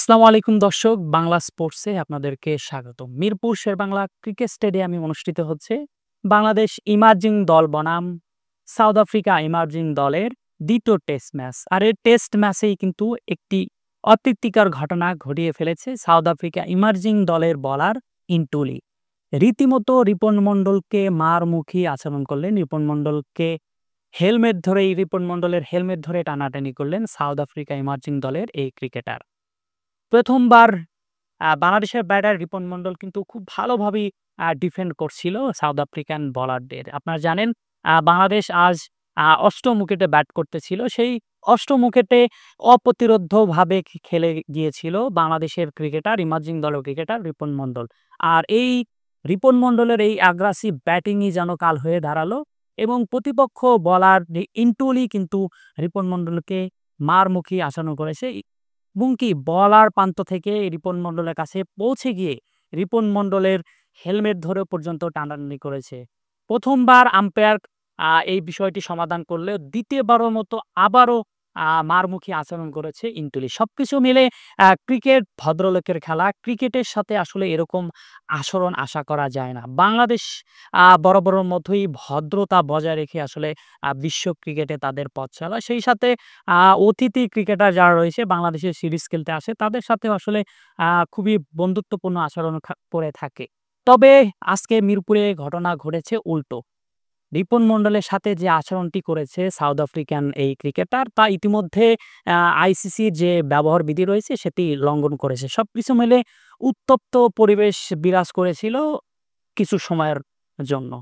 আসসালামু আলাইকুম দর্শক, বাংলা স্পোর্টসে আপনাদেরকে স্বাগতম। মিরপুর শেরেবাংলা ক্রিকেট স্টেডিয়ামে অনুষ্ঠিত হচ্ছে বাংলাদেশ ইমার্জিং দল বনাম সাউথ আফ্রিকা ইমার্জিং দলের ২য় টেস্ট ম্যাচ। আর এই টেস্ট ম্যাচেই কিন্তু একটি অপ্রীতিকর ঘটনা ঘটিয়ে ফেলেছে সাউথ আফ্রিকা ইমার্জিং দলের বোলার ইন্টুলি। রীতিমতো রিপন মন্ডলকে মারমুখী আচরণ করলেন। রিপন মন্ডলের হেলমেট ধরে টানাটানি করলেন সাউথ আফ্রিকা ইমার্জিং দলের এই ক্রিকেটার। প্রথমবার বাংলাদেশের ব্যাটার রিপন মন্ডল কিন্তু খুব ভালোভাবেই ডিফেন্ড করছিল সাউথ আফ্রিকান বোলারদের। আপনারা জানেন বাংলাদেশ আজ ৮ম উইকেটে ব্যাট করতেছিল। সেই ৮ম উইকেটে অপ্রতিরোধ্যভাবে খেলে গিয়েছিল বাংলাদেশের ক্রিকেটার, ইমার্জিং দলের ক্রিকেটার রিপন মন্ডল। আর এই রিপন মন্ডলের এই আগ্রাসিভ ব্যাটিংই যেন কাল হয়ে দাঁড়ালো এবং প্রতিপক্ষ বোলার ইন্টুলি কিন্তু রিপন মন্ডলকে মারমুখী আচরণ করেছে। এবং কি বলার প্রান্ত থেকে রিপন মন্ডলের কাছে পৌঁছে গিয়ে রিপন মন্ডলের হেলমেট ধরে পর্যন্ত টানাটানি করেছে। ১ম বার আম্পায়ার এই বিষয়টি সমাধান করলেও ২য় বারের মতো আবারও মারমুখী আচরণ করেছে ইন্টুলি। সবকিছু মিলে ক্রিকেট ভদ্রলোকের খেলা। ক্রিকেটের সাথে আসলে এরকম আচরণ আশা করা যায় না। বাংলাদেশ বরাবরের মতোই ভদ্রতা বজায় রেখে আসলে বিশ্ব ক্রিকেটে তাদের পথ চলা। সেই সাথে অতিথি ক্রিকেটার যারা রয়েছে বাংলাদেশের সিরিজ খেলতে আসে তাদের সাথেও আসলে খুবই বন্ধুত্বপূর্ণ আচরণ করে থাকে। তবে আজকে মিরপুরে ঘটনা ঘটেছে উল্টো। রিপন মন্ডলের সাথে যে আচরণটি করেছে সাউথ আফ্রিকান এই ক্রিকেটার তা ইতিমধ্যে আইসিসির যে ব্যবহার বিধি রয়েছে সেটি লঙ্ঘন করেছে। সবকিছু মিলে উত্তপ্ত পরিবেশ বিরাজ করেছিল কিছু সময়ের জন্য।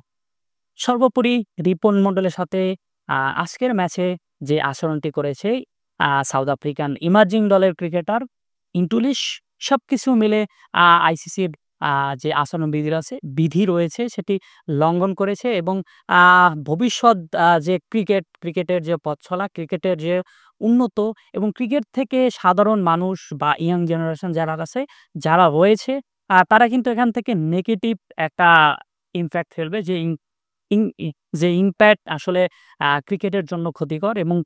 সর্বোপরি রিপন মন্ডলের সাথে আজকের ম্যাচে যে আচরণটি করেছে সাউথ আফ্রিকান ইমার্জিং দলের ক্রিকেটার ইন্টুলিশ, সবকিছু মিলে আইসিসির যে বিধি রয়েছে সেটি লঙ্ঘন করেছে এবং ভবিষ্যৎ যে ক্রিকেটের যে পথ চলা, ক্রিকেটের যে উন্নত এবং ক্রিকেট থেকে সাধারণ মানুষ বা ইয়াং জেনারেশন যারা রয়েছে তারা কিন্তু এখান থেকে নেগেটিভ একটা ইমপ্যাক্ট ফেলবে যে ইং ই যে ইমপ্যাক্ট আসলে ক্রিকেটের জন্য ক্ষতিকর এবং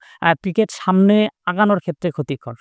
ক্রিকেট সামনে আগানোর ক্ষেত্রে ক্ষতিকর।